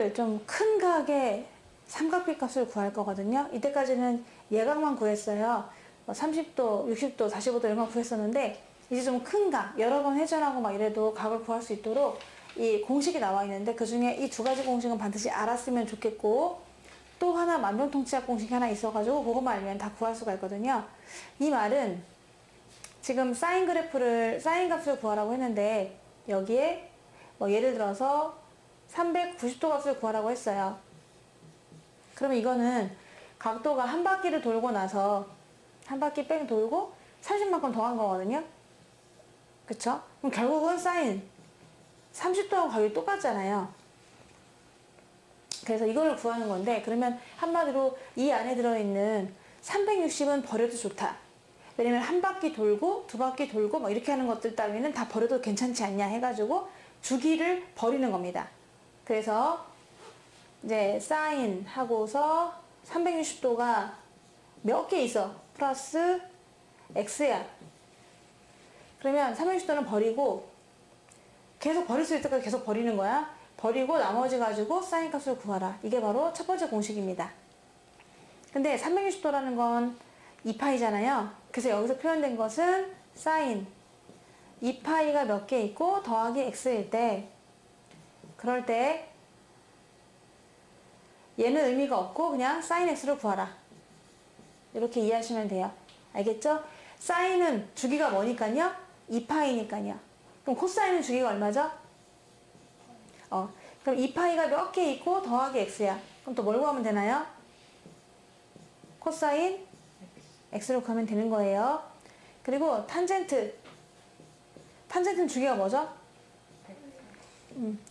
좀 큰 각의 삼각비 값을 구할 거거든요. 이때까지는 예각만 구했어요. 30도, 60도, 45도 이런 거 구했었는데 이제 좀 큰 각, 여러 번 회전하고 막 이래도 각을 구할 수 있도록 이 공식이 나와 있는데 그 중에 이 두 가지 공식은 반드시 알았으면 좋겠고 또 하나 만병통치약 공식이 하나 있어가지고 그것만 알면 다 구할 수가 있거든요. 이 말은 지금 사인 그래프를, 사인 값을 구하라고 했는데 여기에 뭐 예를 들어서 390도 값을 구하라고 했어요. 그러면 이거는 각도가 한 바퀴를 돌고 나서 한 바퀴 뺑 돌고 30만큼 더 한 거거든요. 그쵸? 그럼 결국은 사인 30도하고 가격이 똑같잖아요. 그래서 이걸 구하는 건데 그러면 한마디로 이 안에 들어있는 360은 버려도 좋다. 왜냐면 한 바퀴 돌고 두 바퀴 돌고 뭐 이렇게 하는 것들 따위는 다 버려도 괜찮지 않냐 해가지고 주기를 버리는 겁니다. 그래서 이제 사인 하고서 360도가 몇 개 있어? 플러스 x야. 그러면 360도는 버리고 계속 버릴 수 있을 때까지 계속 버리는 거야. 버리고 나머지 가지고 사인 값을 구하라. 이게 바로 첫 번째 공식입니다. 근데 360도라는 건 2파이잖아요. 그래서 여기서 표현된 것은 사인 2파이가 몇 개 있고 더하기 x일 때 그럴 때 얘는 의미가 없고 그냥 사인 x를 구하라. 이렇게 이해하시면 돼요. 알겠죠? 사인은 주기가 뭐니까요? 2파이니까요. 그럼 코사인은 주기가 얼마죠? 그럼 2파이가 몇 개 있고 더하기 x야. 그럼 또 뭘 구하면 되나요? 코사인 x를 구하면 되는 거예요. 그리고 탄젠트. 탄젠트는 주기가 뭐죠?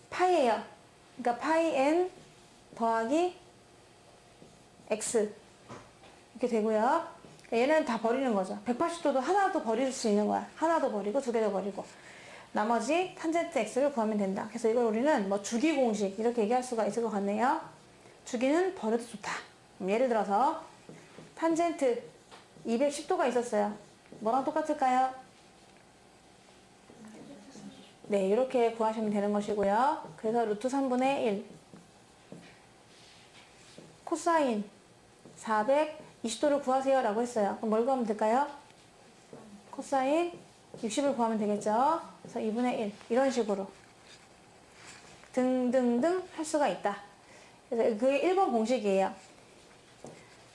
파이예요. 그러니까 파이 n 더하기 x 이렇게 되고요. 얘는 다 버리는 거죠. 180도도 하나도 버릴 수 있는 거야. 하나도 버리고 두 개도 버리고 나머지 탄젠트 x를 구하면 된다. 그래서 이걸 우리는 뭐 주기 공식 이렇게 얘기할 수가 있을 것 같네요. 주기는 버려도 좋다. 예를 들어서 탄젠트 210도가 있었어요. 뭐랑 똑같을까요? 네, 이렇게 구하시면 되는 것이고요. 그래서 루트 3분의 1 코사인 420도를 구하세요 라고 했어요. 그럼 뭘 구하면 될까요? 코사인 60을 구하면 되겠죠. 그래서 2분의 1 이런 식으로 등등등 할 수가 있다. 그래서 그게 1번 공식이에요.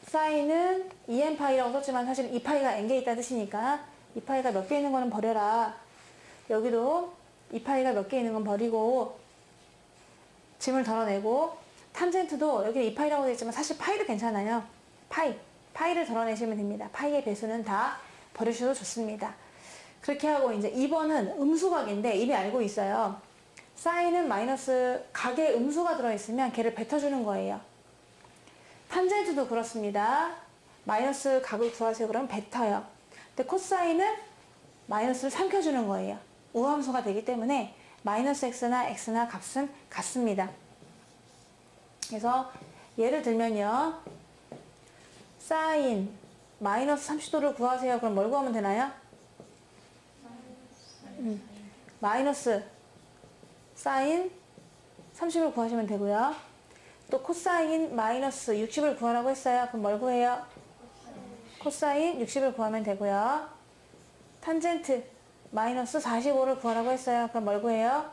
사인은 2n파이라고 썼지만 사실 2파이가 n개 있다는 뜻이니까 2파이가 몇 개 있는 거는 버려라. 여기도 2파이가 몇 개 있는 건 버리고 짐을 덜어내고 탄젠트도 여기 2파이라고 되어 있지만 사실 파이도 괜찮아요. 파이를 덜어내시면 됩니다. 파이의 배수는 다 버리셔도 좋습니다. 그렇게 하고 이제 2번은 음수각인데 이미 알고 있어요. 사인은 마이너스 각에 음수가 들어있으면 걔를 뱉어주는 거예요. 탄젠트도 그렇습니다. 마이너스 각을 구하세요. 그러면 뱉어요. 근데 코사인은 마이너스를 삼켜주는 거예요. 우함수가 되기 때문에 마이너스 x나 값은 같습니다. 그래서 예를 들면요. 사인 마이너스 30도를 구하세요. 그럼 뭘 구하면 되나요? 마이너스 사인 30을 구하시면 되고요. 또 코사인 마이너스 60을 구하라고 했어요. 그럼 뭘 구해요? 코사인 60을 구하면 되고요. 탄젠트 마이너스 45를 구하라고 했어요. 그럼 뭘 구해요?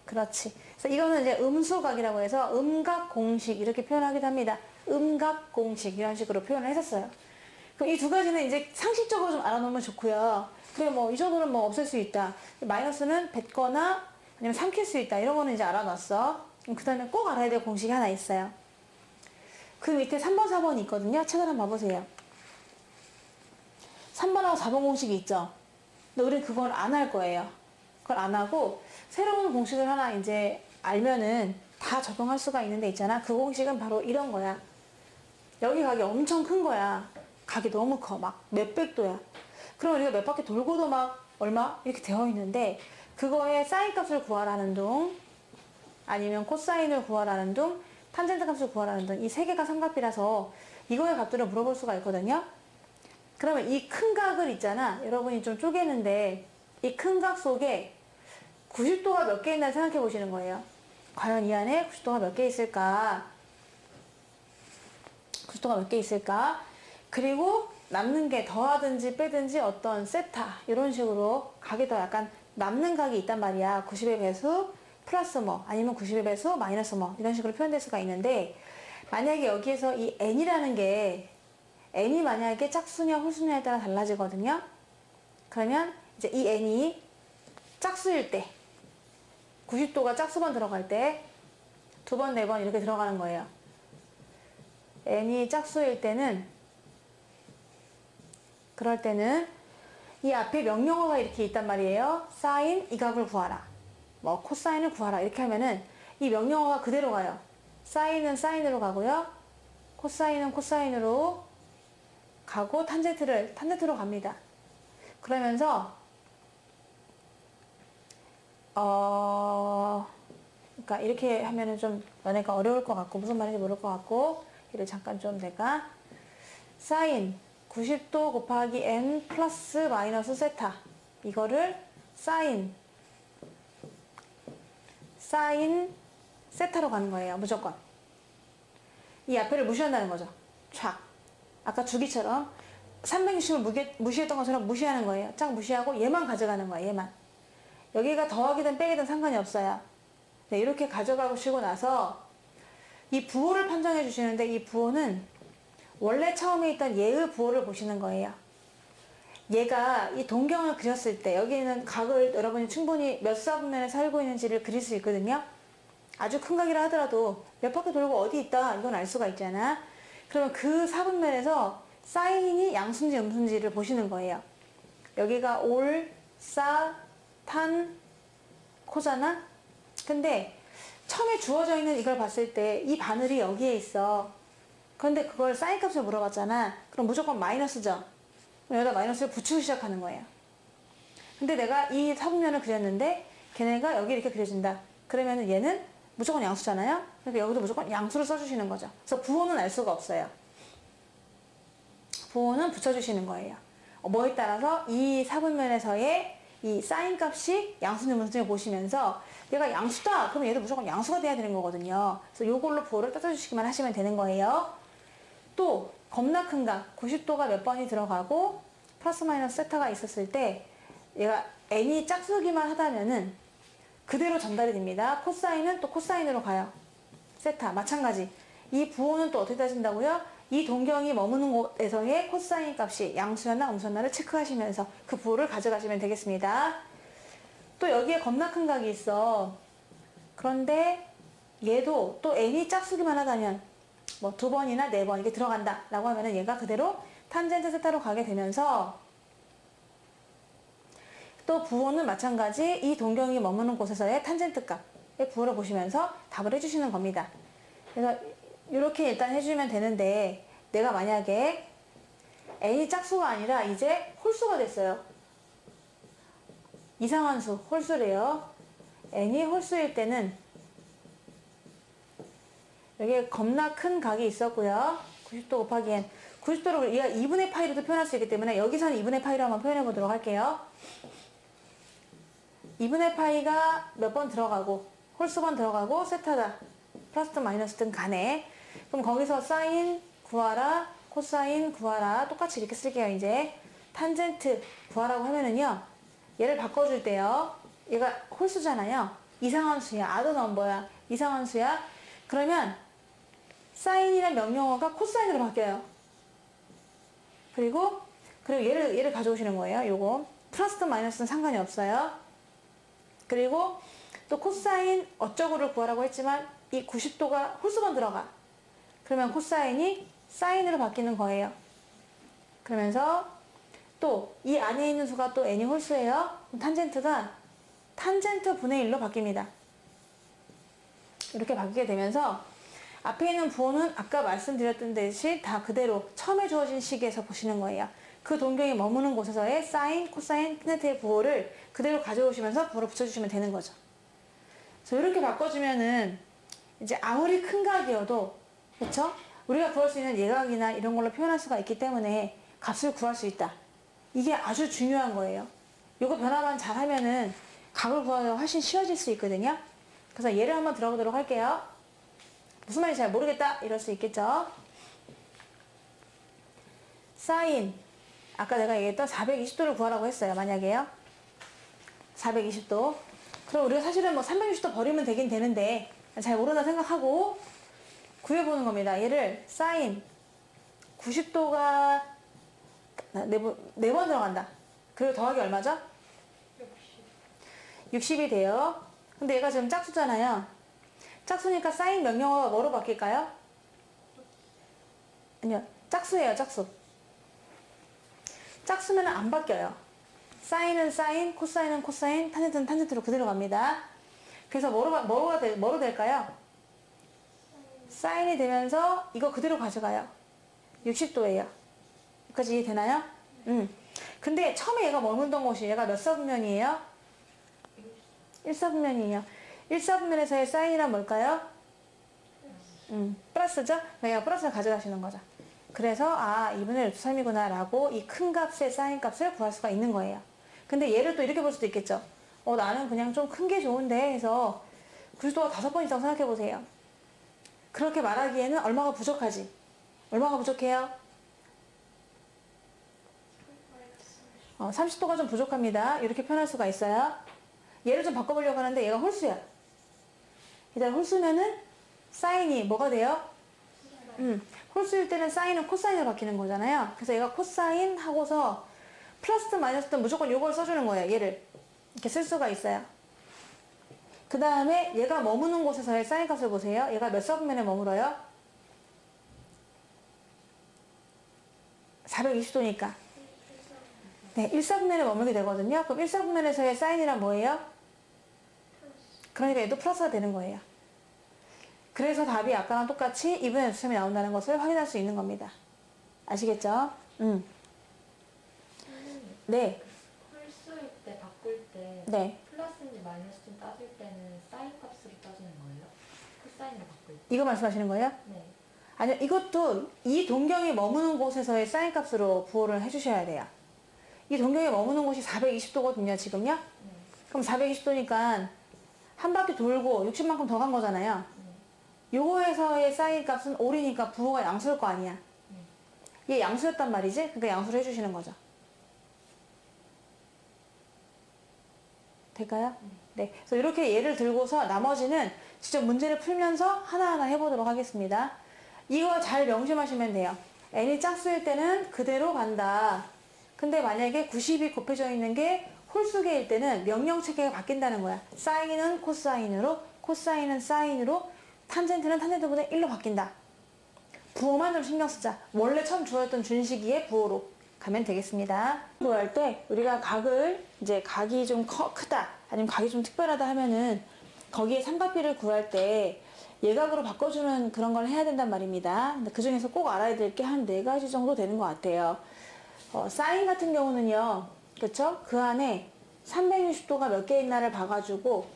그렇지. 그래서 이거는 이제 음수각이라고 해서 음각 공식 이렇게 표현하기도 합니다. 음각 공식 이런 식으로 표현을 했었어요. 그럼 이 두 가지는 이제 상식적으로 좀 알아놓으면 좋고요. 그래 뭐 이 정도는 뭐 없앨 수 있다. 마이너스는 뱉거나 아니면 삼킬 수 있다. 이런 거는 이제 알아놨어. 그 다음에 꼭 알아야 될 공식이 하나 있어요. 그 밑에 3번, 4번이 있거든요. 책을 한번 봐보세요. 3번하고 4번 공식이 있죠. 근데 우리는 그걸 안 할 거예요. 그걸 안 하고 새로운 공식을 하나 이제 알면은 다 적용할 수가 있는데 있잖아. 그 공식은 바로 이런 거야. 여기 각이 엄청 큰 거야. 각이 너무 커. 막 몇백 도야. 그럼 우리가 몇 바퀴 돌고도 막 얼마? 이렇게 되어 있는데 그거에 사인 값을 구하라는 둥 아니면 코사인을 구하라는 둥 탄젠트 값을 구하라는 둥 이 세 개가 삼각비라서 이거의 값들을 물어볼 수가 있거든요. 그러면 이 큰 각을 있잖아. 여러분이 좀 쪼개는데 이 큰 각 속에 90도가 몇 개 있나 생각해 보시는 거예요. 과연 이 안에 90도가 몇 개 있을까? 90도가 몇 개 있을까? 그리고 남는 게 더하든지 빼든지 어떤 세타 이런 식으로 각이 더 약간 남는 각이 있단 말이야. 90의 배수 플러스 뭐 아니면 90의 배수 마이너스 뭐 이런 식으로 표현될 수가 있는데, 만약에 여기에서 이 n이라는 게 n이 만약에 짝수냐 홀수냐에 따라 달라지거든요. 그러면 이제 이 n이 짝수일 때 90도가 짝수번 들어갈 때 2번, 4번 이렇게 들어가는 거예요. n이 짝수일 때는, 그럴 때는 이 앞에 명령어가 이렇게 있단 말이에요. 사인 이 값을 구하라, 뭐 코사인을 구하라 이렇게 하면은 이 명령어가 그대로 가요. 사인은 사인으로 가고요, 코사인은 코사인으로 가고, 탄젠트로 갑니다. 그러면서 그러니까 이렇게 하면은 좀 너네가 어려울 것 같고 무슨 말인지 모를 것 같고, 이를 잠깐 좀 내가 사인 90도 곱하기 n 플러스 마이너스 세타, 이거를 사인 세타로 가는 거예요. 무조건 이 앞에를 무시한다는 거죠. 촥, 아까 주기처럼 360을 무시했던 것처럼 무시하는 거예요. 쫙 무시하고 얘만 가져가는 거예요. 얘만. 여기가 더하기든 빼기든 상관이 없어요. 네, 이렇게 가져가시고 나서 이 부호를 판정해 주시는데, 이 부호는 원래 처음에 있던 얘의 부호를 보시는 거예요. 얘가 이 동경을 그렸을 때 여기는 각을 여러분이 충분히 몇 사분면에 살고 있는지를 그릴 수 있거든요. 아주 큰 각이라 하더라도 몇 바퀴 돌고 어디 있다 이건 알 수가 있잖아. 그러면 그 사분면에서 사인이 양수인지 음수인지를 보시는 거예요. 여기가 올, 사, 탄, 코잖아. 근데 처음에 주어져 있는 이걸 봤을 때 이 바늘이 여기에 있어. 그런데 그걸 사인 값을 물어봤잖아. 그럼 무조건 마이너스죠. 그럼 여기다 마이너스를 붙이고 시작하는 거예요. 근데 내가 이 사분면을 그렸는데 걔네가 여기 이렇게 그려진다. 그러면 얘는 무조건 양수잖아요. 그러니까 여기도 무조건 양수를 써주시는 거죠. 그래서 부호는 알 수가 없어요. 부호는 붙여주시는 거예요. 뭐에 따라서 이 사분면에서의 이 사인 값이 양수인지 음수인지 보시면서 얘가 양수다 그러면 얘도 무조건 양수가 돼야 되는 거거든요. 그래서 요걸로 부호를 따져주시기만 하시면 되는 거예요. 또 겁나 큰 각 90도가 몇 번이 들어가고 플러스 마이너스 세타가 있었을 때 얘가 n이 짝수기만 하다면은 그대로 전달이 됩니다. 코사인은 또 코사인으로 가요. 세타 마찬가지. 이 부호는 또 어떻게 따진다고요? 이 동경이 머무는 곳에서의 코사인 값이 양수였나 음수였나를 체크하시면서 그 부호를 가져가시면 되겠습니다. 또 여기에 겁나 큰 각이 있어. 그런데 얘도 또 n이 짝수기만 하다면 뭐 2번이나 4번 이게 들어간다 라고 하면은 얘가 그대로 탄젠트 세타로 가게 되면서, 또 부호는 마찬가지 이 동경이 머무는 곳에서의 탄젠트 값의 부호를 보시면서 답을 해주시는 겁니다. 그래서 이렇게 일단 해주면 되는데, 내가 만약에 n이 짝수가 아니라 이제 홀수가 됐어요. 이상한 수, 홀수래요. n이 홀수일 때는 여기에 겁나 큰 각이 있었고요. 90도 곱하기 n. 90도로 얘가 2분의 파이로도 표현할 수 있기 때문에 여기서는 2분의 파이로 한번 표현해 보도록 할게요. 2분의 파이가 몇 번 들어가고 홀수번 들어가고 세타다. 플러스든 마이너스든 간에. 그럼 거기서 사인 구하라, 코사인 구하라 똑같이 이렇게 쓸게요. 이제 탄젠트 구하라고 하면은요. 얘를 바꿔줄 때요. 얘가 홀수잖아요. 이상한 수야. 아드 넘버야. 이상한 수야. 그러면 사인이란 명령어가 코사인으로 바뀌어요. 그리고 얘를 가져오시는 거예요. 요거 플러스든 마이너스든 상관이 없어요. 그리고 또 코사인 어쩌고를 구하라고 했지만 이 90도가 홀수번 들어가. 그러면 코사인이 사인으로 바뀌는 거예요. 그러면서 또 이 안에 있는 수가 또 n이 홀수예요. 그럼 탄젠트가 탄젠트 분의 1로 바뀝니다. 이렇게 바뀌게 되면서 앞에 있는 부호는 아까 말씀드렸던 듯이 다 그대로 처음에 주어진 식에서 보시는 거예요. 그 동경이 머무는 곳에서의 사인, 코사인, 탄젠트의 부호를 그대로 가져오시면서 부호를 붙여주시면 되는 거죠. 그래서 이렇게 바꿔주면은 이제 아무리 큰 각이어도, 그쵸? 우리가 구할 수 있는 예각이나 이런 걸로 표현할 수가 있기 때문에 값을 구할 수 있다. 이게 아주 중요한 거예요. 이거 변화만 잘하면은 각을 구하기가 훨씬 쉬워질 수 있거든요. 그래서 예를 한번 들어보도록 할게요. 무슨 말인지 잘 모르겠다 이럴 수 있겠죠. 사인, 아까 내가 얘기했던 420도를 구하라고 했어요. 만약에요. 420도. 그럼 우리가 사실은 뭐 360도 버리면 되긴 되는데 잘 모른다 생각하고 구해보는 겁니다. 얘를 사인 90도가 4번 들어간다. 그리고 더하기 얼마죠? 60이 돼요. 근데 얘가 지금 짝수잖아요. 짝수니까 사인 명령어가 뭐로 바뀔까요? 아니요. 짝수예요. 짝수. 짝수면 안 바뀌어요. 사인은 사인, 코사인은 코사인, 탄젠트는 탄젠트로 그대로 갑니다. 그래서 뭐로 될까요? 사인이 되면서 이거 그대로 가져가요. 60도예요. 여기까지 이해되나요? 근데 처음에 얘가 머물던 곳이 얘가 몇 사분면이에요? 1사분면이에요. 1사분면에서의 사인이란 뭘까요? 플러스죠? 얘가 플러스를 가져가시는 거죠. 그래서 2분의 3이구나 라고 이 큰 값의 사인 값을 구할 수가 있는 거예요. 근데 얘를 또 이렇게 볼 수도 있겠죠. 나는 그냥 좀 큰 게 좋은데 해서 90도가 5번 이상 생각해 보세요. 그렇게 말하기에는 얼마가 부족하지? 얼마가 부족해요? 30도가 좀 부족합니다. 이렇게 표현할 수가 있어요. 얘를 좀 바꿔보려고 하는데 얘가 홀수야. 일단 홀수면은 사인이 뭐가 돼요? 홀수일 때는 사인은 코사인으로 바뀌는 거잖아요. 그래서 얘가 코사인 하고서 플러스 마이너스든 무조건 요걸 써주는 거예요. 얘를 이렇게 쓸 수가 있어요. 그 다음에 얘가 머무는 곳에서의 사인 값을 보세요. 얘가 몇 사분면에 머물어요? 420도니까 네, 1사분면에 머물게 되거든요. 그럼 1사분면에서의 사인이란 뭐예요? 그러니까 얘도 플러스가 되는 거예요. 그래서 답이 아까랑 똑같이 2분의 2셈이 나온다는 것을 확인할 수 있는 겁니다. 아시겠죠? 네. 홀수일 때 바꿀 때 네. 플러스인지 마이너스인지 따질 때는 사인 값으로 따지는 거예요? 코사인으로 바꿀 때? 이거 말씀하시는 거예요? 네. 아니요, 이것도 이 동경이 머무는 곳에서의 사인 값으로 부호를 해주셔야 돼요. 이 동경이 머무는 곳이 420도거든요, 지금요? 네. 그럼 420도니까 한 바퀴 돌고 60만큼 더 간 거잖아요. 요거에서의 사인 값은 올이니까 부호가 양수일 거 아니야. 얘 양수였단 말이지? 그러니까 양수를 해주시는 거죠. 될까요? 네. 그래서 이렇게 예를 들고서 나머지는 직접 문제를 풀면서 하나하나 해보도록 하겠습니다. 이거 잘 명심하시면 돼요. n이 짝수일 때는 그대로 간다. 근데 만약에 90이 곱해져 있는 게 홀수계일 때는 명령 체계가 바뀐다는 거야. 사인은 코사인으로, 코사인은 사인으로, 탄젠트는 탄젠트분의 1로 바뀐다. 부호만 좀 신경 쓰자. 원래 처음 주어졌던 준식이의 부호로 가면 되겠습니다. 구할 때 우리가 각을 이제 각이 좀 크다 아니면 각이 좀 특별하다 하면은 거기에 삼각비를 구할 때 예각으로 바꿔주는 그런 걸 해야 된단 말입니다. 근데 그 중에서 꼭 알아야 될 게 한 4가지 정도 되는 것 같아요. 사인 같은 경우는요, 그쵸? 그 안에 360도가 몇 개 있나를 봐가지고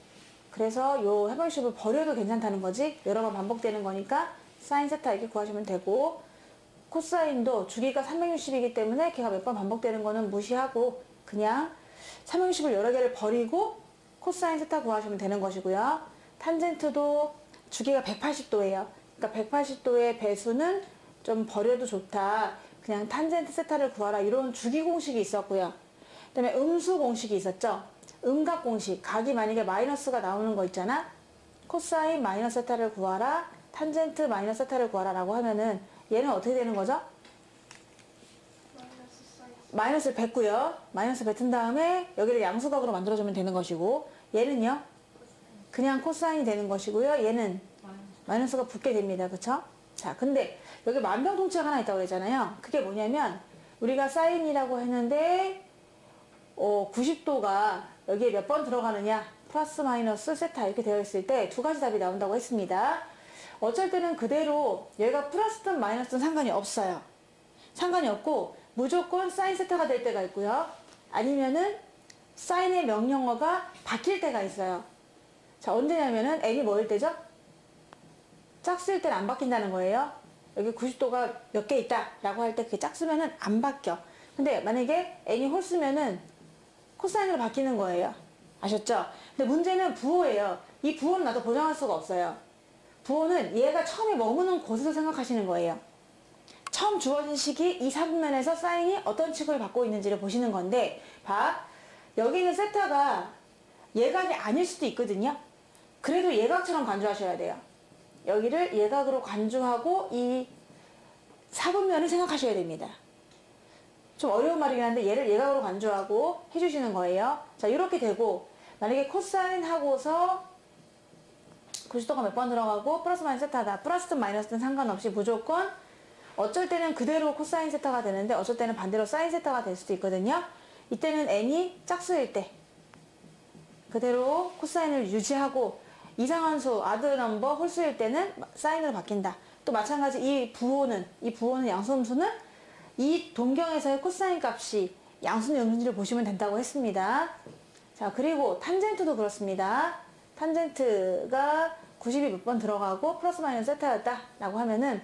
그래서 요 해방식을 버려도 괜찮다는 거지. 여러 번 반복되는 거니까 사인 세타 이렇게 구하시면 되고, 코사인도 주기가 360이기 때문에 걔가 몇 번 반복되는 거는 무시하고 그냥 360을 여러 개를 버리고 코사인 세타 구하시면 되는 것이고요. 탄젠트도 주기가 180도예요. 그러니까 180도의 배수는 좀 버려도 좋다. 그냥 탄젠트 세타를 구하라. 이런 주기 공식이 있었고요. 그 다음에 음수 공식이 있었죠. 음각 공식. 각이 만약에 마이너스가 나오는 거 있잖아. 코사인 마이너스 세타를 구하라. 탄젠트 마이너스 세타를 구하라 라고 하면은 얘는 어떻게 되는 거죠? 마이너스를 뱉고요. 마이너스 뱉은 다음에 여기를 양수각으로 만들어주면 되는 것이고, 얘는요? 그냥 코사인이 되는 것이고요. 얘는 마이너스가 붙게 됩니다. 그쵸? 자, 근데 여기 만병통치가 하나 있다고 그랬잖아요. 그게 뭐냐면 우리가 사인이라고 했는데 90도가 여기에 몇 번 들어가느냐, 플러스 마이너스 세타 이렇게 되어 있을 때 2가지 답이 나온다고 했습니다. 어쩔 때는 그대로 얘가 플러스든 마이너스든 상관이 없어요. 상관이 없고 무조건 사인 세타가 될 때가 있고요. 아니면은 사인의 명령어가 바뀔 때가 있어요. 자, 언제냐면은 n이 뭐일 때죠? 짝수일 때는 안 바뀐다는 거예요. 여기 90도가 몇 개 있다 라고 할 때 그게 짝수면은 안 바뀌어. 근데 만약에 n이 홀수면은 코사인으로 바뀌는 거예요. 아셨죠? 근데 문제는 부호예요. 이 부호는 나도 보정할 수가 없어요. 부호는 얘가 처음에 머무는 곳에서 생각하시는 거예요. 처음 주어진 식이 이 사분면에서 사인이 어떤 취급을 받고 있는지를 보시는 건데, 봐. 여기 있는 세타가 예각이 아닐 수도 있거든요. 그래도 예각처럼 간주하셔야 돼요. 여기를 예각으로 간주하고 이 사분면을 생각하셔야 됩니다. 좀 어려운 말이긴 한데 얘를 예각으로 간주하고 해주시는 거예요. 자, 이렇게 되고 만약에 코사인 하고서 90도가 몇 번 들어가고 플러스 마이너스 세타다. 플러스든 마이너스든 상관없이 무조건 어쩔 때는 그대로 코사인 세타가 되는데 어쩔 때는 반대로 사인 세타가 될 수도 있거든요. 이때는 n이 짝수일 때 그대로 코사인을 유지하고 이상한 수, 아드 넘버, 홀수일 때는 사인으로 바뀐다. 또 마찬가지 이 부호는 양수음수는 이 동경에서의 코사인 값이 양수인지 음수인지를 보시면 된다고 했습니다. 자, 그리고 탄젠트도 그렇습니다. 탄젠트가 90이 몇 번 들어가고 플러스 마이너스 세타였다 라고 하면은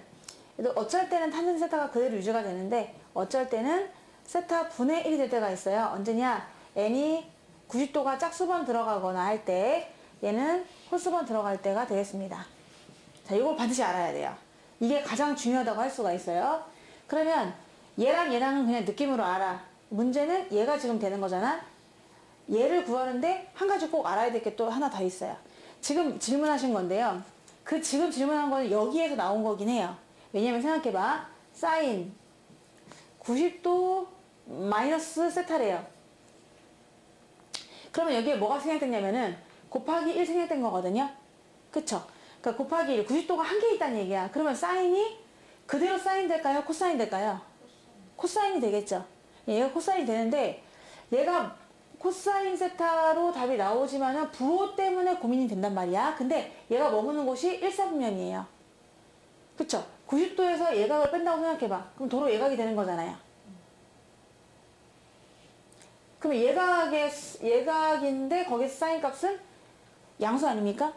어쩔 때는 탄젠트 세타가 그대로 유지가 되는데 어쩔 때는 세타 분의 1이 될 때가 있어요. 언제냐? n이 90도가 짝수번 들어가거나 할 때 얘는 홀수번 들어갈 때가 되겠습니다. 자, 이걸 반드시 알아야 돼요. 이게 가장 중요하다고 할 수가 있어요. 그러면 얘랑은 그냥 느낌으로 알아. 문제는 얘가 지금 되는 거잖아. 얘를 구하는데 한 가지 꼭 알아야 될 게 또 하나 더 있어요. 지금 질문하신 건데요. 그 지금 질문한 거는 여기에서 나온 거긴 해요. 왜냐면 생각해봐. 사인 90도 마이너스 세타래요. 그러면 여기에 뭐가 생략됐냐면은 곱하기 1 생략된 거거든요. 그쵸? 그러니까 곱하기 1, 90도가 한 개 있다는 얘기야. 그러면 사인이 그대로 사인 될까요? 코사인 될까요? 코사인이 되겠죠. 얘가 코사인이 되는데 얘가 코사인 세타로 답이 나오지만은 부호 때문에 고민이 된단 말이야. 근데 얘가 머무는 곳이 1사분면이에요. 그쵸? 90도에서 예각을 뺀다고 생각해봐. 그럼 도로 예각이 되는 거잖아요. 그럼 예각인데 거기서 사인 값은 양수 아닙니까?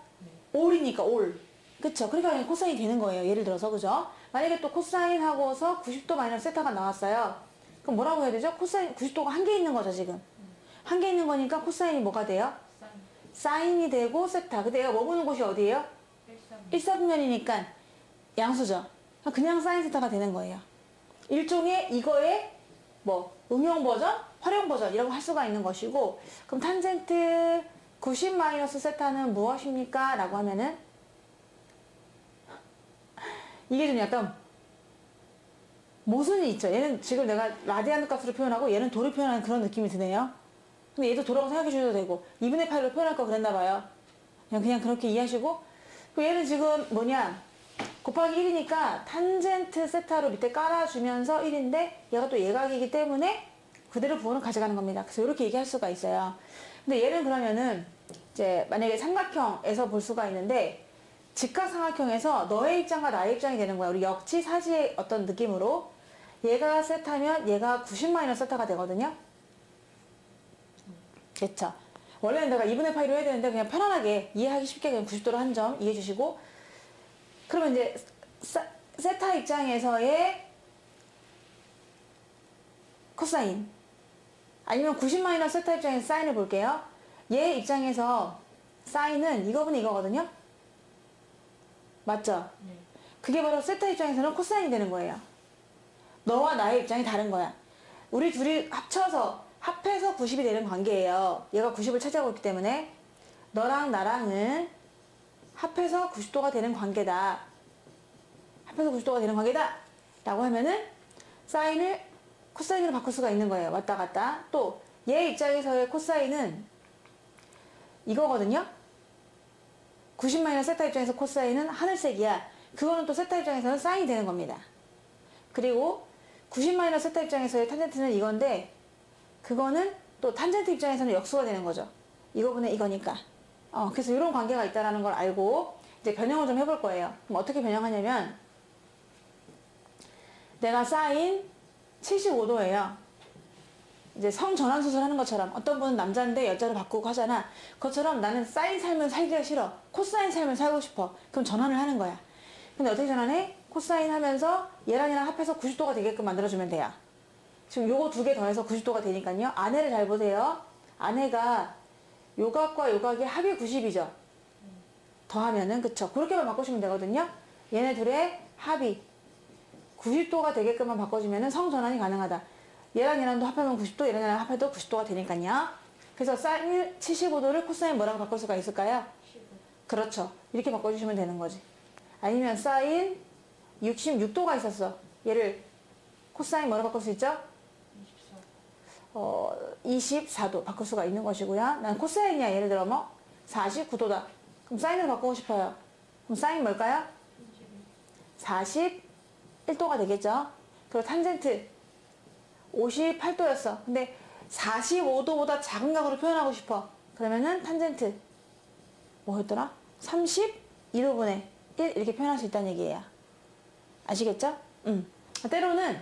올이니까 올. 그쵸? 그러니까 코사인이 되는 거예요. 예를 들어서, 그죠? 만약에 또 코사인 하고서 90도 마이너스 세타가 나왔어요. 그럼 뭐라고 해야 되죠? 코사인 90도가 한 개 있는 거죠, 지금. 한 개 있는 거니까 코사인이 뭐가 돼요? 사인이 되고 세타. 근데 얘가 머무는 곳이 어디예요? 1사분면이니까 양수죠. 그냥 사인 세타가 되는 거예요. 일종의 이거의 뭐 응용 버전, 활용 버전이라고 할 수가 있는 것이고, 그럼 탄젠트 90 마이너스 세타는 무엇입니까? 라고 하면은 이게 좀 약간 모순이 있죠. 얘는 지금 내가 라디안 값으로 표현하고 얘는 도를 표현하는 그런 느낌이 드네요. 근데 얘도 도라고 생각해 주셔도 되고 2분의 8로 표현할 거 그랬나 봐요. 그냥 그렇게 이해하시고, 얘는 지금 뭐냐 곱하기 1이니까 탄젠트 세타로 밑에 깔아주면서 1인데 얘가 또 예각이기 때문에 그대로 부호는 가져가는 겁니다. 그래서 이렇게 얘기할 수가 있어요. 근데 얘는 그러면은 이제 만약에 삼각형에서 볼 수가 있는데 직각삼각형에서 너의 입장과 나의 입장이 되는 거야. 우리 역지사지의 어떤 느낌으로 얘가 세타면 얘가 90 마이너스 세타가 되거든요. 됐죠? 원래는 내가 2분의 파이로 해야 되는데 그냥 편안하게 이해하기 쉽게 그냥 90도로 한 점 이해해 주시고, 그러면 이제 세타 입장에서의 코사인 아니면 90 마이너스 세타 입장에서 사인을 볼게요. 얘 입장에서 사인은 이거분의 이거거든요. 맞죠? 네. 그게 바로 세타 입장에서는 코사인이 되는 거예요. 너와 나의 입장이 다른 거야. 우리 둘이 합해서 90이 되는 관계예요. 얘가 90을 차지하고 있기 때문에 너랑 나랑은 합해서 90도가 되는 관계다. 합해서 90도가 되는 관계다. 라고 하면은 사인을 코사인으로 바꿀 수가 있는 거예요. 왔다 갔다. 또 얘 입장에서의 코사인은 이거거든요. 90 마이너스 세타 입장에서 코사인은 하늘색이야. 그거는 또 세타 입장에서는 사인이 되는 겁니다. 그리고 90 마이너스 세타 입장에서의 탄젠트는 이건데 그거는 또 탄젠트 입장에서는 역수가 되는 거죠. 이거분의 이거니까. 그래서 이런 관계가 있다는 걸 알고 이제 변형을 좀 해볼 거예요. 그럼 어떻게 변형하냐면 내가 사인 75도예요. 이제 성전환 수술 하는 것처럼 어떤 분은 남자인데 여자로 바꾸고 하잖아. 그것처럼 나는 사인 삶을 살기가 싫어. 코사인 삶을 살고 싶어. 그럼 전환을 하는 거야. 근데 어떻게 전환해? 코사인 하면서 얘랑 얘랑 합해서 90도가 되게끔 만들어주면 돼요. 지금 요거 두 개 더해서 90도가 되니까요. 안에를 잘 보세요. 안에가 요각과 요각의 합이 90이죠. 더하면은, 그쵸? 그렇게만 바꾸시면 되거든요. 얘네 둘의 합이 90도가 되게끔만 바꿔주면은 성전환이 가능하다. 얘랑 얘랑도 합하면 90도, 얘랑 얘랑 합해도 90도가 되니까요. 그래서 사인 75도를 코사인 뭐라고 바꿀 수가 있을까요? 15. 그렇죠. 이렇게 바꿔주시면 되는 거지. 아니면 사인 66도가 있었어. 얘를 코사인 뭐라고 바꿀 수 있죠? 24. 24도 바꿀 수가 있는 것이고요. 난 코사인이야. 예를 들어 뭐 49도다. 그럼 사인으로 바꾸고 싶어요. 그럼 사인 뭘까요? 41도가 되겠죠. 그리고 탄젠트 58도였어. 근데 45도보다 작은 각으로 표현하고 싶어. 그러면은 탄젠트 뭐였더라? 32도분의 1 이렇게 표현할 수 있다는 얘기예요. 아시겠죠? 때로는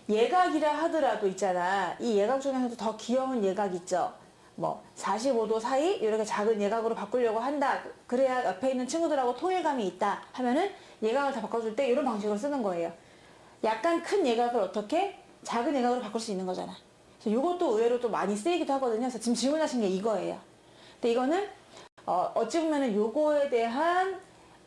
예각이라 하더라도 있잖아. 이 예각 중에서도 더 귀여운 예각 있죠. 뭐 45도 사이 이렇게 작은 예각으로 바꾸려고 한다. 그래야 옆에 있는 친구들하고 통일감이 있다 하면은 예각을 다 바꿔줄 때 이런 방식으로 쓰는 거예요. 약간 큰 예각을 어떻게 작은 예각으로 바꿀 수 있는 거잖아. 그래서 이것도 의외로 또 많이 쓰이기도 하거든요. 그래서 지금 질문하신 게 이거예요. 근데 이거는 어찌 보면은 요거에 대한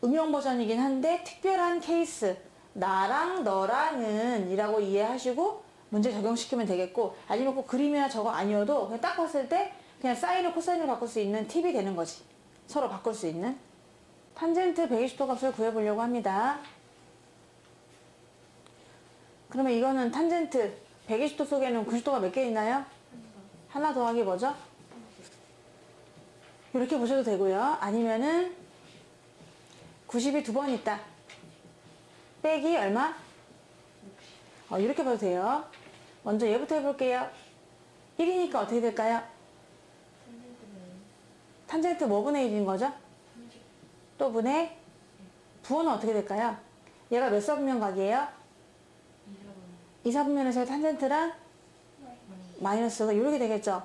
응용 버전이긴 한데 특별한 케이스 나랑 너랑은 이라고 이해하시고 문제 적용시키면 되겠고, 아니면 꼭 그림이나 저거 아니어도 그냥 딱 봤을 때 그냥 사인을 코사인을 바꿀 수 있는 팁이 되는 거지. 서로 바꿀 수 있는. 탄젠트 120도 값을 구해보려고 합니다. 그러면 이거는 탄젠트 120도 속에는 90도가 몇 개 있나요? 하나 더하기 뭐죠? 이렇게 보셔도 되고요. 아니면은 90이 두 번 있다. 빼기 얼마? 이렇게 봐도 돼요. 먼저 얘부터 해볼게요. 1이니까 어떻게 될까요? 탄젠트 뭐 분의 1인 거죠? 또 분의 부호는 어떻게 될까요? 얘가 몇 사분면각이에요? 2사분면에서의 탄젠트랑 마이너스가 이렇게 되겠죠?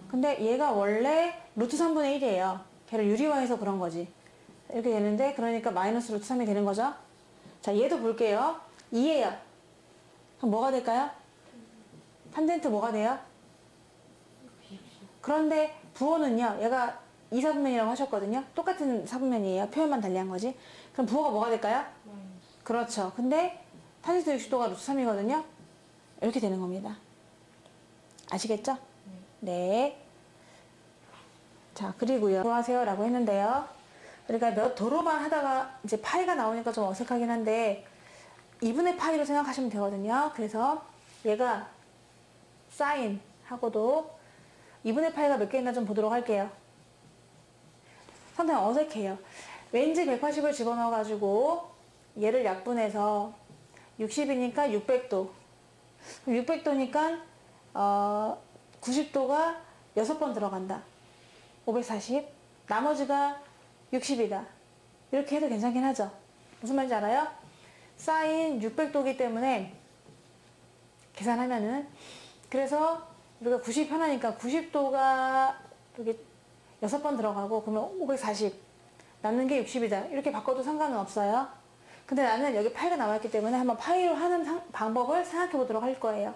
근데 얘가 원래 루트 3분의 1이에요. 걔를 유리화해서 그런 거지. 이렇게 되는데, 그러니까 마이너스 루트 3이 되는 거죠? 자, 얘도 볼게요. 2예요. 그럼 뭐가 될까요? 탄젠트 뭐가 돼요? 그런데 부호는요, 얘가 2사분면이라고 하셨거든요. 똑같은 사분면이에요. 표현만 달리한 거지. 그럼 부호가 뭐가 될까요? 그렇죠. 근데 탄젠트 60도가 루트 3이거든요. 이렇게 되는 겁니다. 아시겠죠? 네. 자, 그리고요. 좋아하세요 라고 했는데요. 그러니까 몇 도로만 하다가 이제 파이가 나오니까 좀 어색하긴 한데 2분의 파이로 생각하시면 되거든요. 그래서 얘가 사인하고도 2분의 파이가 몇 개 있나 좀 보도록 할게요. 상당히 어색해요. 왠지 180을 집어넣어가지고 얘를 약분해서 60이니까 600도. 600도니까 90도가 6번 들어간다. 540. 나머지가 60이다. 이렇게 해도 괜찮긴 하죠. 무슨 말인지 알아요? 사인 600도기 때문에 계산하면은, 그래서 우리가 90 편하니까 90도가 여기 6번 들어가고, 그러면 540 남는 게 60이다. 이렇게 바꿔도 상관은 없어요. 근데 나는 여기 파이가 남아있기 때문에 한번 파이로 하는 방법을 생각해 보도록 할 거예요.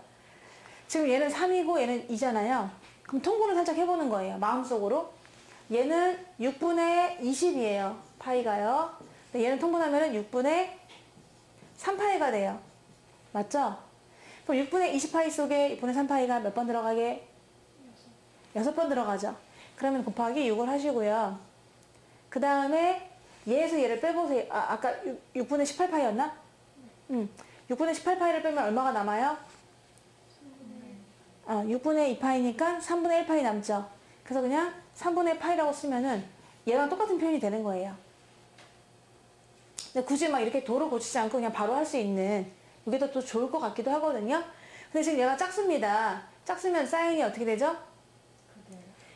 지금 얘는 3이고 얘는 2잖아요. 그럼 통분을 살짝 해보는 거예요. 마음속으로. 얘는 6분의 20이에요. 파이가요. 근데 얘는 통분하면 6분의 3파이가 돼요. 맞죠? 그럼 6분의 20파이 속에 6분의 3파이가 몇 번 들어가게? 6번 들어가죠. 그러면 곱하기 6을 하시고요. 그 다음에 얘에서 얘를 빼보세요. 아까 6분의 18파이였나? 6분의 18파이를 빼면 얼마가 남아요? 6분의 2파이니까 3분의 1파이 남죠. 그래서 그냥 3분의 파이라고 쓰면은 얘랑 똑같은 표현이 되는 거예요. 근데 굳이 막 이렇게 도로 고치지 않고 그냥 바로 할 수 있는, 이게 더 또 좋을 것 같기도 하거든요. 근데 지금 얘가 작습니다. 작으면 사인이 어떻게 되죠?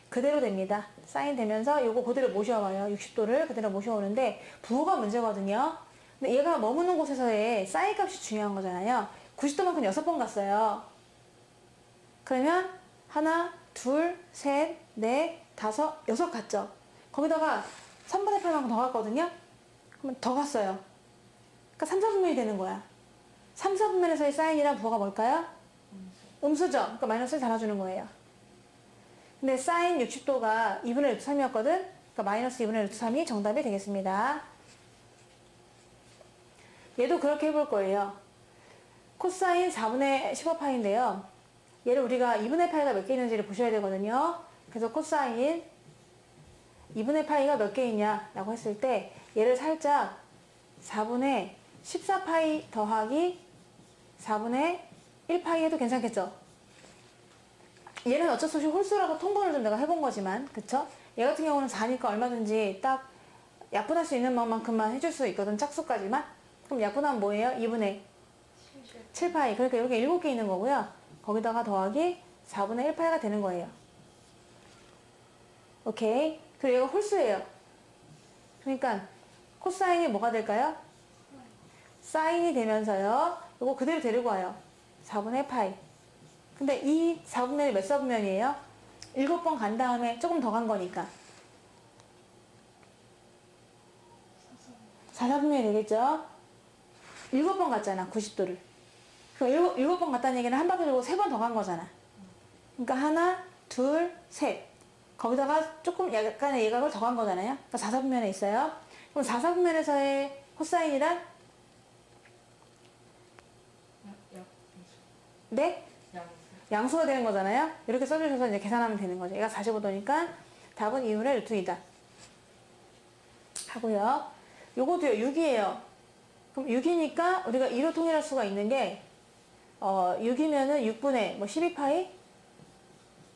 그대로 됩니다. 사인 되면서 요거 그대로 모셔와요. 60도를 그대로 모셔오는데 부호가 문제거든요. 근데 얘가 머무는 곳에서의 사인 값이 중요한 거잖아요. 90도만큼 6번 갔어요. 그러면 하나, 둘, 셋, 넷, 다섯, 6 갔죠. 거기다가 3분의 8만큼 더 갔거든요. 그러면 더 갔어요. 그러니까 3, 4분면이 되는 거야. 3, 4분면에서의 사인이란 부호가 뭘까요? 음수죠. 그러니까 마이너스를 달아주는 거예요. 근데 사인 60도가 2분의 루트 3이었거든. 그러니까 그러니까 마이너스 2분의 루트 3이 정답이 되겠습니다. 얘도 그렇게 해볼 거예요. 코사인 4분의 15파인데요. 얘를 우리가 2분의 파이가 몇 개 있는지를 보셔야 되거든요. 그래서 코사인 2분의 파이가 몇 개 있냐 라고 했을 때 얘를 살짝 4분의 14파이 더하기 4분의 1파이 해도 괜찮겠죠? 얘는 어쩔 수 없이 홀수라고 통분을 좀 내가 해본 거지만, 그쵸? 얘 같은 경우는 4니까 얼마든지 딱 약분할 수 있는 만큼만 해줄 수 있거든, 짝수까지만. 그럼 약분하면 뭐예요? 2분의 7파이. 그러니까 이렇게 7개 있는 거고요. 거기다가 더하기 4분의 1파이가 되는 거예요. 오케이. 그리고 얘가 홀수예요. 그러니까 코사인이 뭐가 될까요? 사인이 되면서요. 이거 그대로 데리고 와요. 4분의 파이. 근데 이 4분의 1 몇 사분면이에요? 7번 간 다음에 조금 더 간 거니까 4사분면이 되겠죠? 7번 갔잖아, 90도를. 그럼 7번 갔다는 얘기는 한 바퀴 돌고 3번 더 간 거잖아. 그러니까 하나, 둘, 셋. 거기다가 조금 약간의 예각을 더 간 거잖아요. 그러니까 4사분면에 있어요. 그럼 4사분면에서의 코사인이란? 네? 양수가 되는 거잖아요. 이렇게 써주셔서 이제 계산하면 되는 거죠. 얘가 45도니까 답은 2분의 루트 2다. 하고요. 요거도요, 6이에요. 그럼 6이니까 우리가 2로 통일할 수가 있는 게, 6이면은 6분의 12파이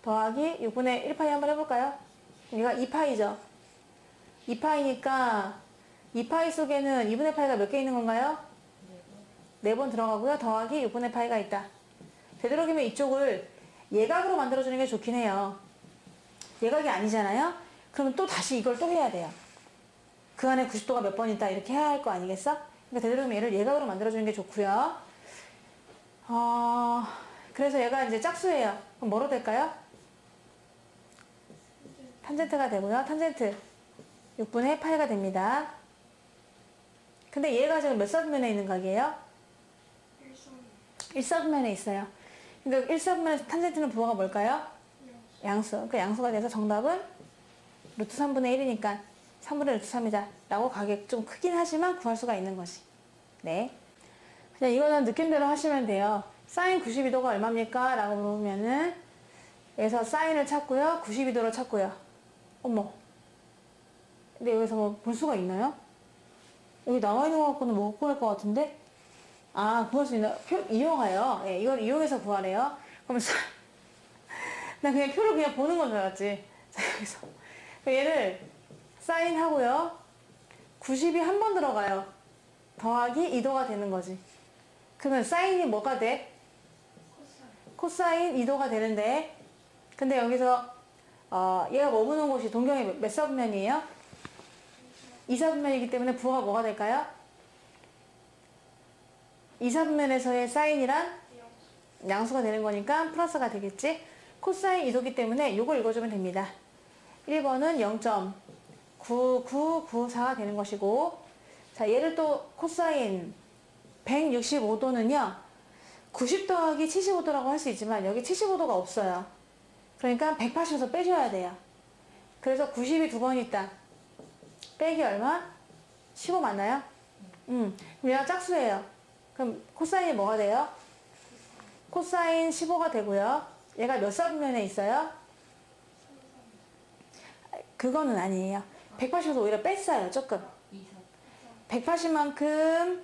더하기 6분의 1파이 한번 해볼까요? 얘가 2파이죠. 2파이니까 2파이 속에는 2분의 파이가 몇 개 있는 건가요? 4번 들어가고요. 더하기 6분의 파이가 있다. 되도록이면 이쪽을 예각으로 만들어주는 게 좋긴 해요. 예각이 아니잖아요? 그러면 또 다시 이걸 또 해야 돼요. 그 안에 90도가 몇 번 있다 이렇게 해야 할 거 아니겠어? 그러니까 되도록이면 얘를 예각으로 만들어주는 게 좋고요. 그래서 얘가 이제 짝수예요. 그럼 뭐로 될까요? 탄젠트가 되고요. 탄젠트 6분의 파이가 됩니다. 근데 얘가 지금 몇 사분면에 있는 각이에요? 1사분면에 있어요. 그러니까 1사분면에 탄젠트는 부호가 뭘까요? 양수. 그러니까 양수가 돼서 정답은 루트 3분의 1이니까 3분의 루트 3이다 라고 가격 좀 크긴 하지만 구할 수가 있는 거지. 네. 그냥 이거는 느낌대로 하시면 돼요. 사인 92도가 얼마입니까? 라고 물으면은 여기서 사인을 찾고요. 92도를 찾고요. 어머. 근데 여기서 뭐 볼 수가 있나요? 여기 나와 있는 거 갖고는 못 구할 것 같은데? 아, 구할 수 있나? 표 이용하여. 예, 이걸 이용해서 구하래요. 그럼 나 그냥 표를 그냥 보는 건 줄 알았지. 자, 여기서. 얘를 사인하고요. 90이 한 번 들어가요. 더하기 2도가 되는 거지. 그러면 사인이 뭐가 돼? 코사인 2도가 되는데, 근데 여기서 얘가 머무는 곳이 동경의 몇 사분면이에요? 2사분면이기 때문에 부호가 뭐가 될까요? 2사분면에서의 사인이란 양수가 되는 거니까 플러스가 되겠지? 코사인 2도기 때문에 이걸 읽어주면 됩니다. 1번은 0.9994가 되는 것이고, 자, 얘를 또 코사인 165도는요, 90 더하기 75도라고 할 수 있지만, 여기 75도가 없어요. 그러니까 180에서 빼셔야 돼요. 그래서 90이 두 번 있다. 빼기 얼마? 15 맞나요? 그럼 얘가 짝수예요. 그럼 코사인이 뭐가 돼요? 코사인 15가 되고요. 얘가 몇 사분면에 있어요? 그거는 아니에요. 180에서 오히려 뺐어요. 조금. 180만큼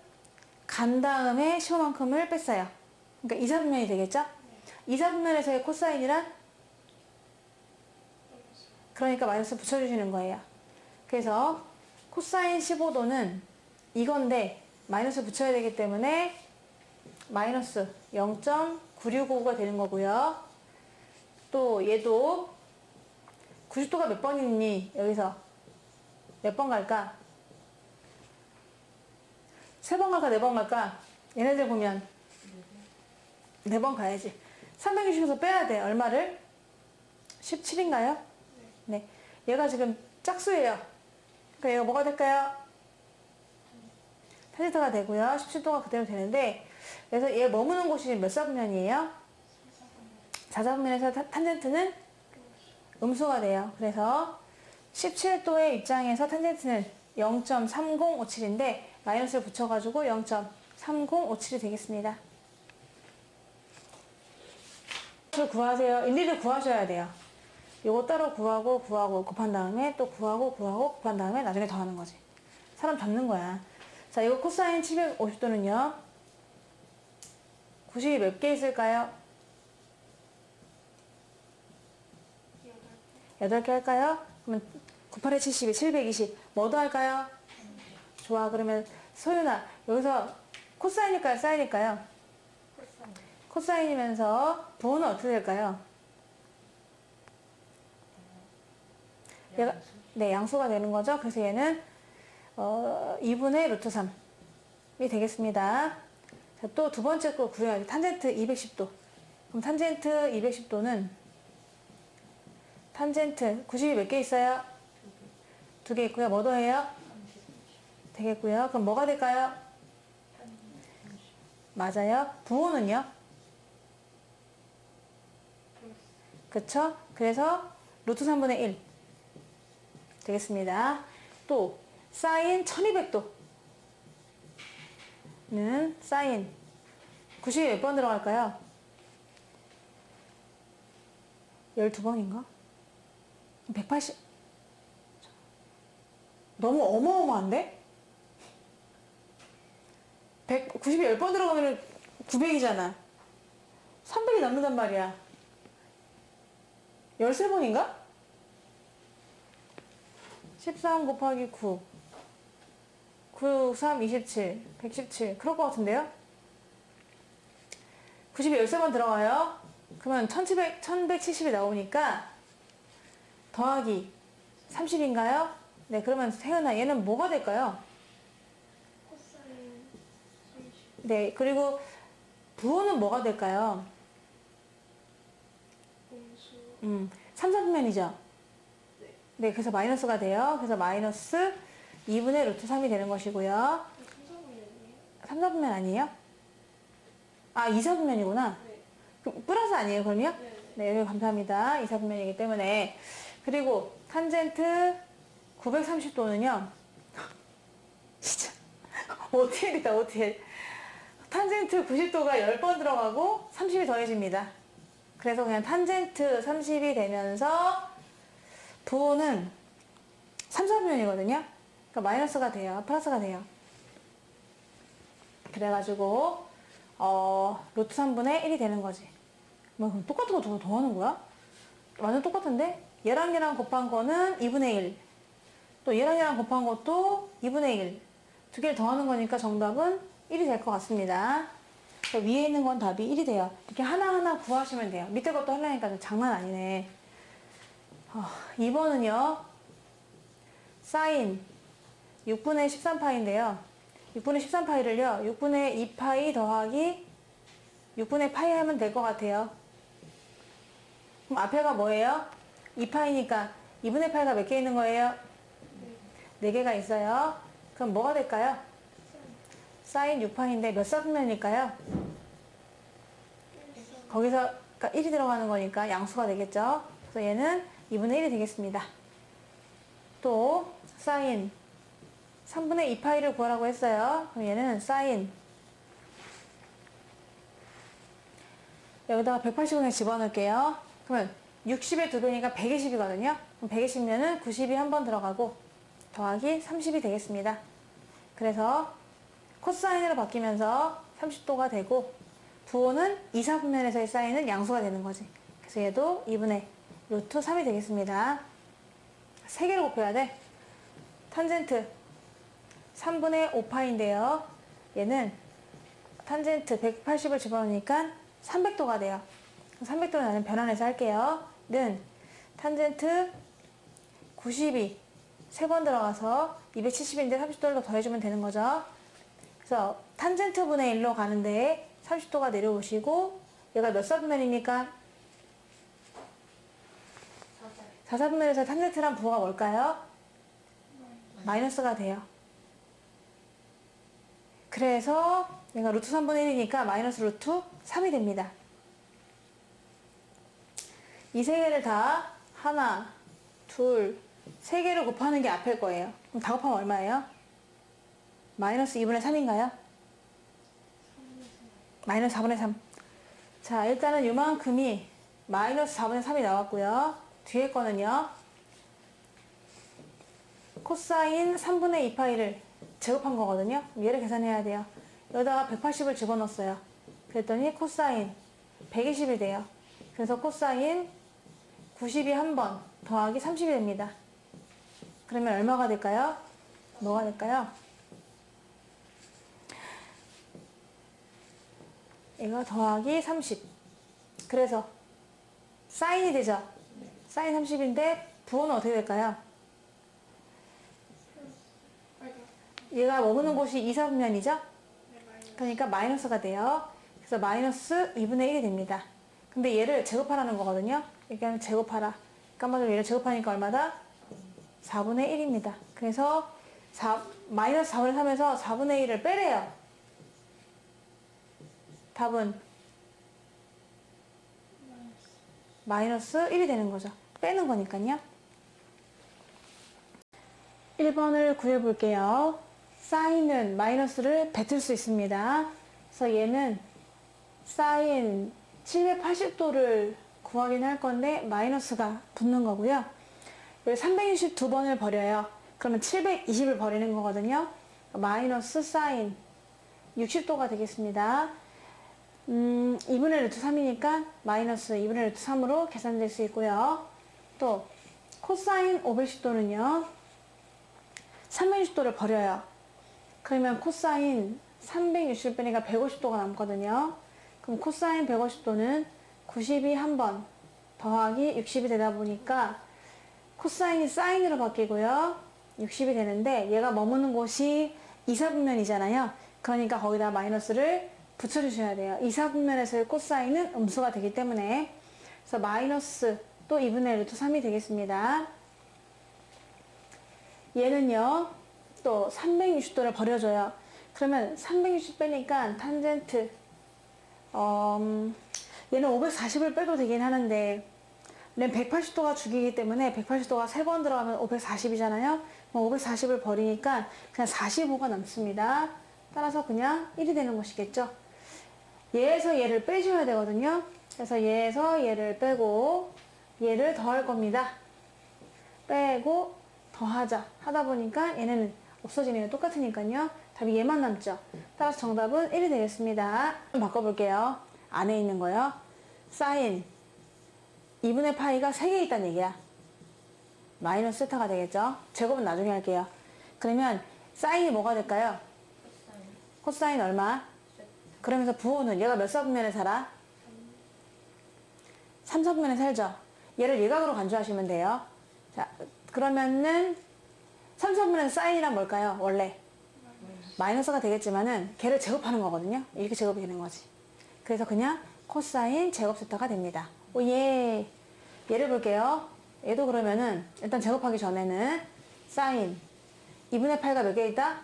간 다음에 15만큼을 뺐어요. 그러니까 2사분면이 되겠죠? 2사분면에서의 코사인이란? 그러니까 마이너스 붙여주시는 거예요. 그래서 코사인 15도는 이건데 마이너스 붙여야 되기 때문에 마이너스 0.965가 되는 거고요. 또 얘도 90도가 몇 번 있니? 여기서 몇 번 갈까? 3번 갈까? 4번 갈까? 얘네들 보면 4번 가야지. 360에서 빼야 돼. 얼마를? 17인가요? 네. 얘가 지금 짝수예요. 그러니까 얘가 뭐가 될까요? 탄젠트가 되고요. 17도가 그대로 되는데, 그래서 얘 머무는 곳이 몇 사분면이에요? 4사분면에서 탄젠트는 음수가 돼요. 그래서 17도의 입장에서 탄젠트는 0.3057인데 마이너스를 붙여가지고 0.3057이 되겠습니다. 를 구하세요. 일일이 구하셔야 돼요. 요거 따로 구하고 곱한 다음에 또 구하고 곱한 다음에 나중에 더하는 거지. 사람 잡는 거야. 자, 이거 코사인 750도는요. 90이 몇 개 있을까요? 8개 할까요? 그러면 9, 8에 70이 720. 뭐 더 할까요? 좋아. 그러면 소윤아, 여기서 코사인일까요? 사인일까요? 코사인이면서 부호는 어떻게 될까요? 얘가, 네, 양수가 되는 거죠. 그래서 얘는 2분의 루트 3이 되겠습니다. 자, 또 두 번째 거 구해야지. 탄젠트 210도. 그럼 탄젠트 210도는 탄젠트 90이 몇 개 있어요? 2개 있고요. 뭐 더해요? 되겠고요. 그럼 뭐가 될까요? 맞아요. 부호는요? 그쵸? 그래서 루트 3분의 1 되겠습니다. 또 사인 1200도는 사인 90이 몇 번 들어갈까요? 12번인가? 180 너무 어마어마한데? 90이 10번 들어가면 900이잖아. 300이 남는단 말이야. 13번인가? 13 곱하기 9 9, 3, 27 117 그럴 것 같은데요? 90이 13번 들어가요. 그러면 1170이 나오니까 더하기 30인가요? 네, 그러면 태연아 얘는 뭐가 될까요? 네, 그리고 부호는 뭐가 될까요? 3, 4분면이죠? 네, 그래서 마이너스가 돼요. 그래서 마이너스 2분의 루트 3이 되는 것이고요. 3, 4분면 아니에요? 아, 2, 4분면이구나. 플러스 아니에요, 그럼요? 네, 감사합니다. 2, 4분면이기 때문에. 그리고 탄젠트 930도는요. 진짜 어떻게 되다, 어떻게. 탄젠트 90도가 10번 들어가고 30이 더해집니다. 그래서 그냥 탄젠트 30이 되면서 부호는 3, 4분면이거든요. 그러니까 마이너스가 돼요. 플러스가 돼요. 그래가지고 루트 3분의 1이 되는 거지. 뭐 그럼 똑같은 거 더 하는 거야? 완전 똑같은데? 얘랑 곱한 거는 2분의 1. 또 얘랑 곱한 것도 2분의 1. 두 개를 더하는 거니까 정답은 1이 될 것 같습니다. 위에 있는 건 답이 1이 돼요. 이렇게 하나하나 구하시면 돼요. 밑에 것도 하려니까 장난 아니네. 2번은요. 사인 6분의 13파인데요. 6분의 13파이를요. 6분의 2파이 더하기 6분의 파이 하면 될 것 같아요. 그럼 앞에가 뭐예요? 2파이니까 2분의 파이가 몇 개 있는 거예요? 4개가 있어요. 그럼 뭐가 될까요? 사인 6파인데 몇 사분면일까요? 거기서 1이 들어가는 거니까 양수가 되겠죠. 그래서 얘는 2분의 1이 되겠습니다. 또 사인 3분의 2파이를 구하라고 했어요. 그럼 얘는 사인 여기다가 180을 집어넣을게요. 그러면 60의 2배니까 120이거든요. 그럼 120면은 90이 한 번 들어가고 더하기 30이 되겠습니다. 그래서 코사인으로 바뀌면서 30도가 되고 부호는 2, 4분면에서의 사인은 양수가 되는 거지. 그래서 얘도 2분의 루트 3이 되겠습니다. 3개를 곱해야 돼. 탄젠트 3분의 5파인데요. 얘는 탄젠트 180을 집어넣으니까 300도가 돼요. 300도는 나는 변환해서 할게요. 는 탄젠트 90이 3번 들어가서 270인데 30도를 더해주면 되는 거죠. 그래서 탄젠트 분의 1로 가는데 30도가 내려오시고 얘가 몇 사분면입니까? 4사분면에서 탄젠트란 부호가 뭘까요? 마이너스가 돼요. 그래서 얘가 루트 3분의 1이니까 마이너스 루트 3이 됩니다. 이 세 개를 다 하나, 둘, 3개를 곱하는 게 앞일 거예요. 그럼 다 곱하면 얼마예요? 마이너스 2분의 3인가요? 마이너스 4분의 3. 자, 일단은 요만큼이 마이너스 4분의 3이 나왔고요. 뒤에 거는요. 코사인 3분의 2파이를 제곱한 거거든요. 얘를 계산해야 돼요. 여기다가 180을 집어넣었어요. 그랬더니 코사인 120이 돼요. 그래서 코사인 90이 한 번 더하기 30이 됩니다. 그러면 얼마가 될까요? 뭐가 될까요? 이거 더하기 30. 그래서 사인이 되죠? 사인 30인데 부호는 어떻게 될까요? 얘가 머무는 곳이 2, 4분면이죠? 그러니까 마이너스가 돼요. 그래서 마이너스 2분의 1이 됩니다. 근데 얘를 제곱하라는 거거든요. 얘기하면 제곱하라. 그러니까 얘를 제곱하니까 얼마다? 4분의 1입니다. 그래서 마이너스 4분의 3에서 4분의 1을 빼래요. 답은 마이너스 1이 되는 거죠. 빼는 거니까요. 1번을 구해볼게요. 사인은 마이너스를 뱉을 수 있습니다. 그래서 얘는 사인 780도를 구하긴 할 건데 마이너스가 붙는 거고요. 여기 362번을 버려요. 그러면 720을 버리는 거거든요. 마이너스 사인 60도가 되겠습니다. 2분의 루트 3이니까 마이너스 2분의 루트 3으로 계산될 수 있고요. 또 코사인 510도는요. 360도를 버려요. 그러면 코사인 360 빼니까 150도가 남거든요. 그럼 코사인 150도는 90이 한 번 더하기 60이 되다 보니까 코사인이 사인으로 바뀌고요. 60이 되는데 얘가 머무는 곳이 2, 4분면이잖아요. 그러니까 거기다 마이너스를 붙여주셔야 돼요. 2, 4분면에서의 코사인은 음수가 되기 때문에. 그래서 마이너스 또 2분의 루트 3이 되겠습니다. 얘는요. 또 360도를 버려줘요. 그러면 360 빼니까 탄젠트 얘는 540을 빼도 되긴 하는데 얘는 180도가 주기이기 때문에 180도가 3번 들어가면 540이잖아요. 540을 버리니까 그냥 45가 남습니다. 따라서 그냥 1이 되는 것이겠죠. 얘에서 얘를 빼줘야 되거든요. 그래서 얘에서 얘를 빼고 얘를 더할 겁니다. 빼고 더하자 하다 보니까 얘는 없어지네요. 똑같으니까요. 답이 얘만 남죠. 따라서 정답은 1이 되겠습니다. 바꿔볼게요. 안에 있는 거요. 사인 2분의 파이가 3개 있다는 얘기야. 마이너스 세타가 되겠죠. 제곱은 나중에 할게요. 그러면 사인이 뭐가 될까요? 코사인 얼마? 그러면서 부호는 얘가 몇 사분면에 살아? 3, 4분면에 살죠. 얘를 예각으로 간주하시면 돼요. 자, 그러면은 3, 4분면에 사인이란 뭘까요? 원래 마이너스가 되겠지만은 걔를 제곱하는 거거든요. 이렇게 제곱이 되는 거지. 그래서 그냥 코사인 제곱 세타가 됩니다. 오예. 얘를 볼게요. 얘도 그러면은 일단 제곱하기 전에는 사인 2분의 8가 몇 개 있다?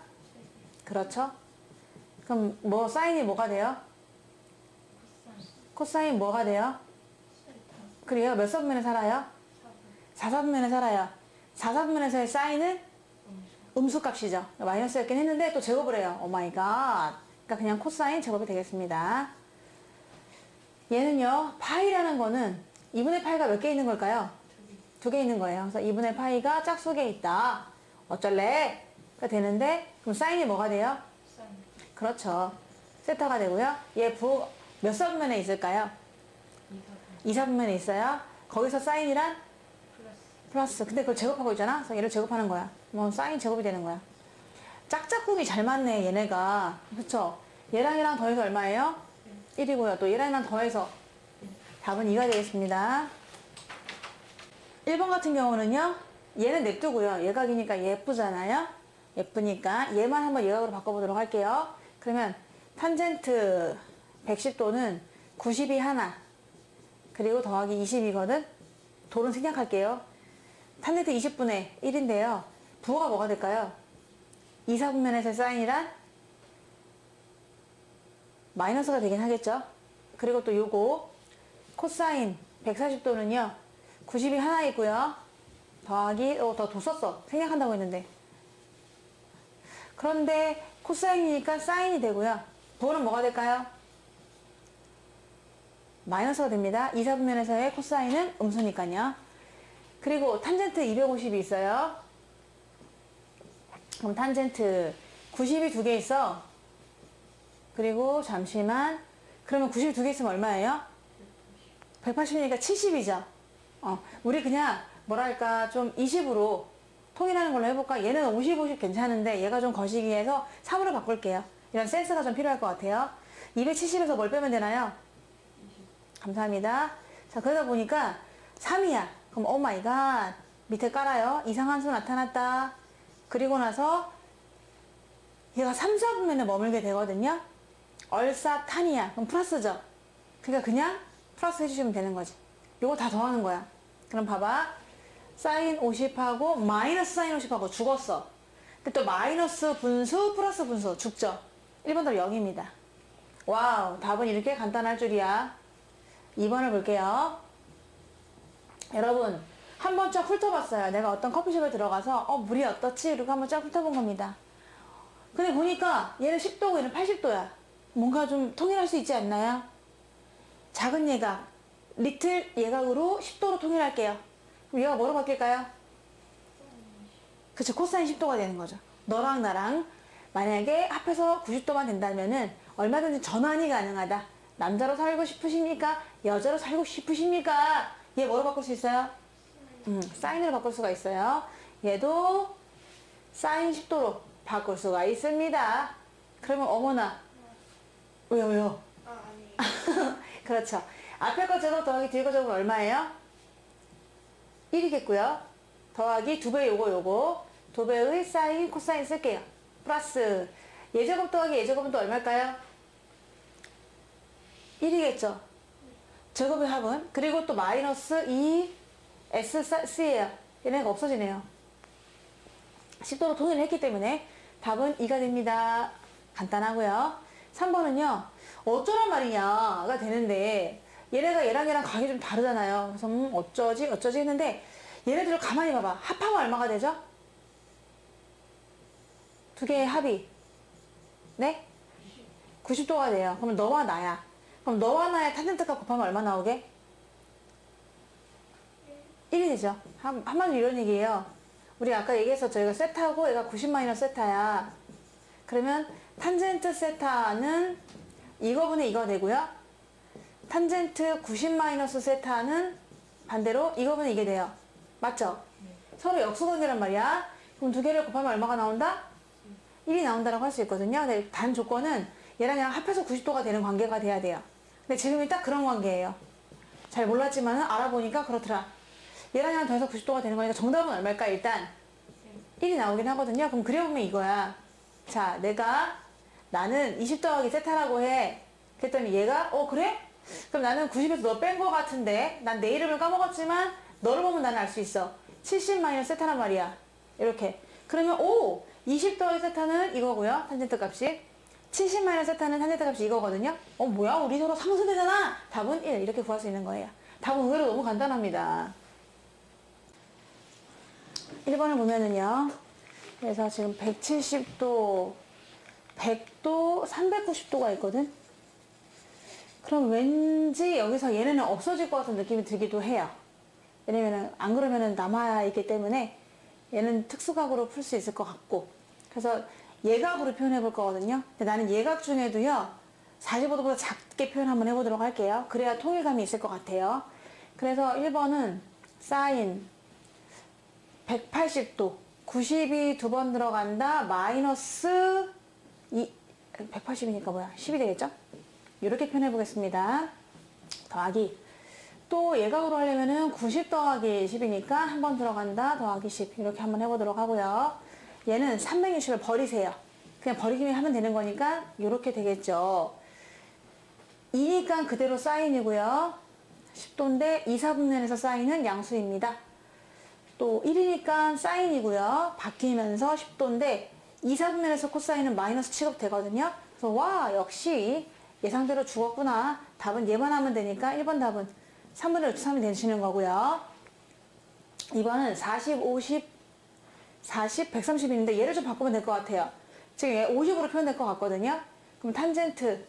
그렇죠. 그럼 뭐 사인이 뭐가 돼요? 코사인 뭐가 돼요? 그래요? 몇 사분면에 살아요? 4사분면에 살아요. 4사분면에서의 사인은 음수값이죠. 마이너스였긴 했는데 또 제곱을 해요. 오마이갓. 그러니까 그냥 코사인 제곱이 되겠습니다. 얘는요. 파이라는 거는 2분의 파이가 몇 개 있는 걸까요? 2개 있는 거예요. 그래서 2분의 파이가 짝수에 있다. 어쩔래? 가 되는데 그럼 사인이 뭐가 돼요? 그렇죠. 세타가 되고요. 얘 부호 몇 사분면에 있을까요? 2, 4분면에 있어요. 거기서 사인이란? 플러스. 근데 그걸 제곱하고 있잖아. 그래서 얘를 제곱하는 거야. 뭐 사인 제곱이 되는 거야. 짝짝꿍이 잘 맞네 얘네가. 그쵸? 얘랑 얘랑 더해서 얼마예요? 1이고요. 또 얘랑 얘랑 더해서 답은 2가 되겠습니다. 1번 같은 경우는요. 얘는 냅두고요. 예각이니까 예쁘잖아요. 예쁘니까 얘만 한번 예각으로 바꿔보도록 할게요. 그러면 탄젠트 110도는 90이 하나 그리고 더하기 20이거든. 도는 생략할게요. 탄젠트 20분의 1인데요. 부호가 뭐가 될까요? 2, 4분면에서의 사인이란 마이너스가 되긴 하겠죠. 그리고 또 요거 코사인 140도는요. 90이 하나 있고요. 더하기, 더 뒀었어. 생략한다고 했는데. 그런데 코사인이니까 사인이 되고요. 부호는 뭐가 될까요? 마이너스가 됩니다. 2, 4분면에서의 코사인은 음수니까요. 그리고 탄젠트 250이 있어요. 그럼 탄젠트 90이 두 개 있어. 그리고 잠시만. 그러면 90이 두 개 있으면 얼마예요? 180이니까 70이죠. 우리 그냥 뭐랄까 좀 20으로 통일하는 걸로 해볼까? 얘는 50, 50 괜찮은데 얘가 좀 거시기해서 3으로 바꿀게요. 이런 센스가 좀 필요할 것 같아요. 270에서 뭘 빼면 되나요? 감사합니다. 자, 그러다 보니까 3이야. 그럼 오 마이 갓. 밑에 깔아요. 이상한 수 나타났다. 그리고 나서 얘가 3, 4분면에 머물게 되거든요. 얼싸탄이야. 그럼 플러스죠. 그러니까 그냥 플러스 해주시면 되는 거지. 요거 다 더하는 거야. 그럼 봐봐. 사인 50하고 마이너스 사인 50하고 죽었어. 근데 또 마이너스 분수 플러스 분수 죽죠. 1번도 0입니다. 와우, 답은 이렇게 간단할 줄이야. 2번을 볼게요. 여러분, 한번 쫙 훑어봤어요. 내가 어떤 커피숍에 들어가서 물이 어떻지? 이러고 한번 쫙 훑어본 겁니다. 근데 보니까 얘는 10도고 얘는 80도야. 뭔가 좀 통일할 수 있지 않나요? 작은 예각, 리틀 예각으로 10도로 통일할게요. 그럼 얘가 뭐로 바뀔까요? 그쵸, 코사인 10도가 되는 거죠. 너랑 나랑 만약에 합해서 90도만 된다면은 얼마든지 전환이 가능하다. 남자로 살고 싶으십니까? 여자로 살고 싶으십니까? 얘 뭐로 바꿀 수 있어요? 사인으로 바꿀 수가 있어요. 얘도 사인 10도로 바꿀 수가 있습니다. 그러면 어머나. 왜요? 아니에요. 그렇죠. 앞에 거 제곱 더하기 뒤에 거 제곱은 얼마예요? 1이겠고요. 더하기 2배 요거 2배의 사인 코사인 쓸게요. 플러스 예제곱 더하기 예제곱은 또 얼마일까요? 1이겠죠. 제곱의 합은 그리고 또 마이너스 2sc예요. 얘네가 없어지네요. 10도로 통일을 했기 때문에 답은 2가 됩니다. 간단하고요. 3번은요. 어쩌란 말이냐가 되는데 얘네가 얘랑 각이 좀 다르잖아요. 그래서 어쩌지 했는데 얘네들을 가만히 봐봐. 합하면 얼마가 되죠? 두 개의 합이 네? 90도가 돼요. 그럼 너와 나야. 그럼 너와 나의 탄젠트값 곱하면 얼마 나오게? 1이 되죠. 한마디로 이런 얘기예요. 우리 아까 얘기해서 저희가 세타고 얘가 90 마이너스 세타야. 그러면 탄젠트 세타는 이거분의 이거 되고요. 탄젠트 90 마이너스 세타는 반대로 이거분의 이게 돼요. 맞죠? 서로 역수관계란 말이야. 그럼 두 개를 곱하면 얼마가 나온다? 1이 나온다라고 할 수 있거든요. 근데 단 조건은 얘랑 얘랑 합해서 90도가 되는 관계가 돼야 돼요. 근데 지금이 딱 그런 관계예요. 잘 몰랐지만 알아보니까 그렇더라. 얘랑 얘랑 더해서 90도가 되는 거니까 정답은 얼마일까? 일단 1이 나오긴 하거든요. 그럼 그려보면 이거야. 자, 나는 20 더하기 세타라고 해. 그랬더니 얘가 그래? 그럼 나는 90에서 너 뺀 거 같은데 난 내 이름을 까먹었지만 너를 보면 나는 알 수 있어. 70 마이너스 세타란 말이야. 이렇게. 그러면 20 더하기 세타는 이거고요. 탄젠트 값이. 70 마이너스 세타는 탄젠트 값이 이거거든요. 뭐야? 우리 서로 상수되잖아. 답은 1. 이렇게 구할 수 있는 거예요. 답은 의외로 너무 간단합니다. 1번을 보면은요. 그래서 지금 170도, 100도, 390도가 있거든. 그럼 왠지 여기서 얘네는 없어질 것 같은 느낌이 들기도 해요. 왜냐면은 안 그러면은 남아 있기 때문에 얘는 특수각으로 풀 수 있을 것 같고. 그래서 예각으로 표현해 볼 거거든요. 근데 나는 예각 중에도요. 45도보다 작게 표현 한번 해보도록 할게요. 그래야 통일감이 있을 것 같아요. 그래서 1번은 사인 180도 90이 두 번 들어간다. 마이너스 180이니까 뭐야? 10이 되겠죠? 이렇게 표현해 보겠습니다. 더하기. 또 예각으로 하려면은 90 더하기 10이니까 한 번 들어간다. 더하기 10. 이렇게 한번 해보도록 하고요. 얘는 360을 버리세요. 그냥 버리기만 하면 되는 거니까 이렇게 되겠죠. 2니까 그대로 사인이고요. 10도인데 2, 4분면에서 사인은 양수입니다. 또 1이니까 사인이고요. 바뀌면서 10도인데 2, 4분면에서 코사인은 마이너스 취급되거든요. 그래서 와, 역시 예상대로 죽었구나. 답은 얘만 하면 되니까 1번 답은 3분의 루트 3이 되시는 거고요. 2번은 40, 50, 40, 130인데 얘를 좀 바꾸면 될 것 같아요. 지금 얘 50으로 표현될 것 같거든요. 그럼 탄젠트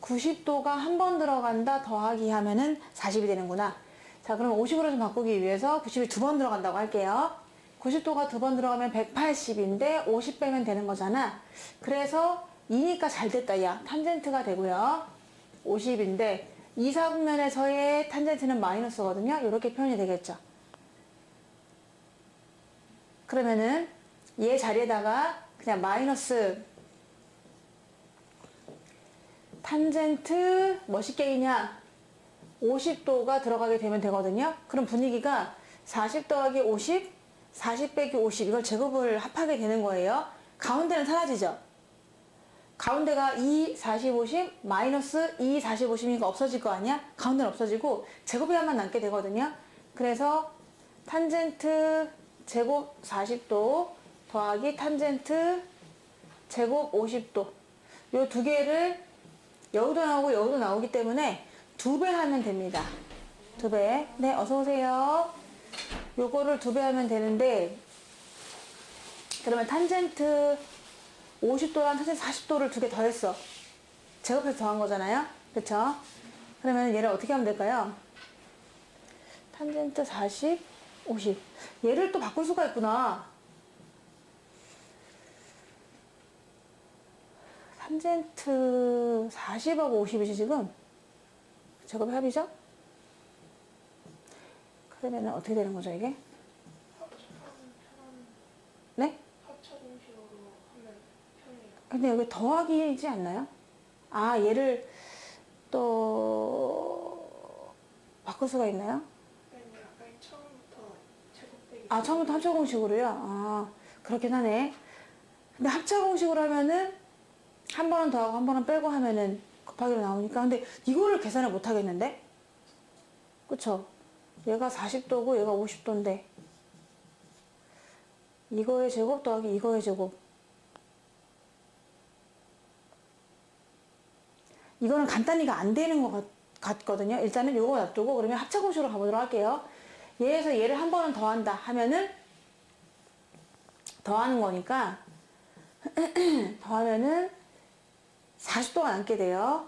90도가 한 번 들어간다 더하기 하면은 40이 되는구나. 자, 그럼 50으로 좀 바꾸기 위해서 90이 두 번 들어간다고 할게요. 90도가 두 번 들어가면 180인데 50 빼면 되는 거잖아. 그래서 2니까 잘 됐다. 야, 탄젠트가 되고요. 50인데 2, 4분면에서의 탄젠트는 마이너스거든요. 이렇게 표현이 되겠죠. 그러면은 얘 자리에다가 그냥 마이너스 탄젠트 뭐식계이냐 50도가 들어가게 되면 되거든요. 그럼 분위기가 40 더하기 50, 40 빼기 50 이걸 제곱을 합하게 되는 거예요. 가운데는 사라지죠. 가운데가 2, 40, 50 마이너스 2, 40, 50이니까 없어질 거 아니야? 가운데는 없어지고 제곱에만 남게 되거든요. 그래서 탄젠트 제곱 40도 더하기 탄젠트 제곱 50도 요 두 개를 여기도 나오고 여기도 나오기 때문에 2배 하면 됩니다. 2배. 네, 어서 오세요. 요거를 2배 하면 되는데 그러면 탄젠트 50도랑 탄젠트 40도를 두 개 더했어. 제곱해서 더한 거잖아요. 그쵸? 그러면 얘를 어떻게 하면 될까요? 탄젠트 40, 50. 얘를 또 바꿀 수가 있구나. 탄젠트 40하고 50이지 지금? 제곱 합이죠? 그러면 어떻게 되는 거죠 이게? 네? 합차공식으로 하면 편해요. 근데 여기 더하기이지 않나요? 아, 얘를 또 바꿀 수가 있나요? 약간 처음부터 제곱되기. 아, 처음부터 합차공식으로요? 아, 그렇긴 하네. 근데 합차공식으로 하면은 한 번은 더하고 한 번은 빼고 하면은 곱하기로 나오니까. 근데 이거를 계산을 못 하겠는데? 그쵸? 얘가 40도고 얘가 50도인데 이거의 제곱 더하기 이거의 제곱 이거는 간단히가 안 되는 것 같거든요. 일단은 요거 놔두고 그러면 합차공식으로 가보도록 할게요. 얘에서 얘를 한 번은 더한다 하면은 더하는 거니까 더하면은 40도가 남게 돼요.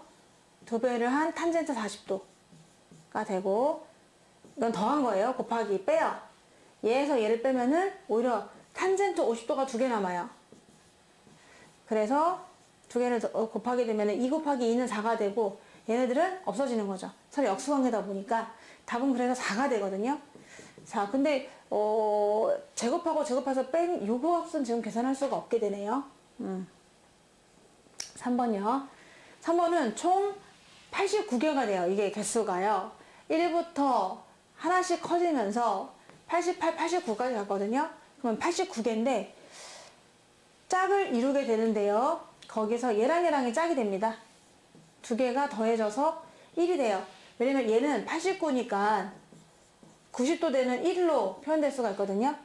2배를 한 탄젠트 40도가 되고 이건 더한 거예요. 곱하기 빼요. 얘에서 얘를 빼면은 오히려 탄젠트 50도가 2개 남아요. 그래서 2개를 곱하게 되면은 2 곱하기 2는 4가 되고 얘네들은 없어지는 거죠. 서로 역수관계다 보니까 답은 그래서 4가 되거든요. 자, 근데 제곱하고 제곱해서 뺀 요거 값은 지금 계산할 수가 없게 되네요. 3번이요. 3번은 총 89개가 돼요. 이게 개수가요. 1부터 하나씩 커지면서 88, 89까지 갔거든요. 그러면 89개인데 짝을 이루게 되는데요. 거기서 얘랑 얘랑이 짝이 됩니다. 두 개가 더해져서 1이 돼요. 왜냐면 얘는 89니까 90도 되는 1로 표현될 수가 있거든요.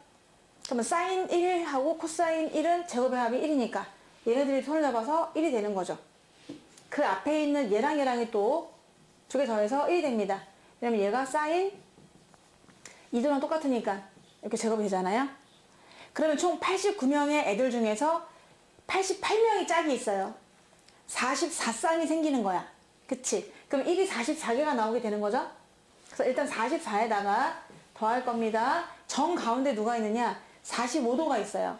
그러면 사인 1하고 코사인 1은 제곱의 합이 1이니까 얘네들이 손을 잡아서 1이 되는 거죠. 그 앞에 있는 얘랑 얘랑이 또 두 개 더해서 1이 됩니다. 왜냐면 얘가 사인 2도랑 똑같으니까 이렇게 제곱이 되잖아요. 그러면 총 89명의 애들 중에서 88명이 짝이 있어요. 44쌍이 생기는 거야. 그치? 그럼 1이 44개가 나오게 되는 거죠? 그래서 일단 44에다가 더할 겁니다. 정 가운데 누가 있느냐? 45도가 있어요.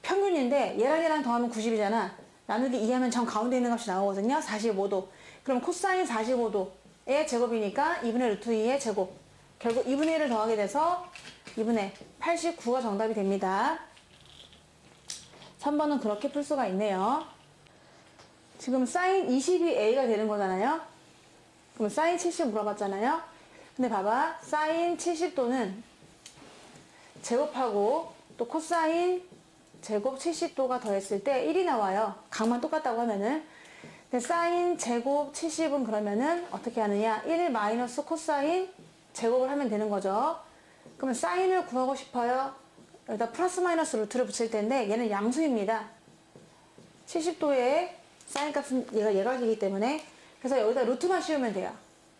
평균인데 얘랑 얘랑 더하면 90이잖아. 나누기 2하면 정 가운데 있는 값이 나오거든요. 45도. 그럼 코사인 45도의 제곱이니까 2분의 루트 2의 제곱. 결국 2분의 1을 더하게 돼서 2분의 89가 정답이 됩니다. 3번은 그렇게 풀 수가 있네요. 지금 사인 22a가 되는 거잖아요. 그럼 사인 70 물어봤잖아요. 근데 봐봐. 사인 70도는 제곱하고 또 코사인 제곱 70도가 더했을 때 1이 나와요. 각만 똑같다고 하면은. 근데 사인 제곱 70은 그러면은 어떻게 하느냐. 1 마이너스 코사인 제곱을 하면 되는 거죠. 그러면 사인을 구하고 싶어요. 여기다 플러스 마이너스 루트를 붙일 텐데 얘는 양수입니다. 70도의 사인 값은 얘가 예각이기 때문에 그래서 여기다 루트만 씌우면 돼요.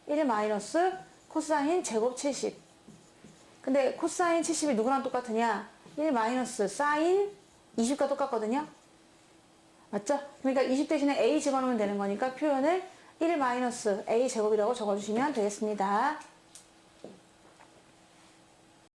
1 마이너스 코사인 제곱 70 근데 코사인 70이 누구랑 똑같으냐? 1 마이너스 사인 20과 똑같거든요. 맞죠? 그러니까 20 대신에 a 집어넣으면 되는 거니까 표현을 1 마이너스 a 제곱이라고 적어주시면 되겠습니다.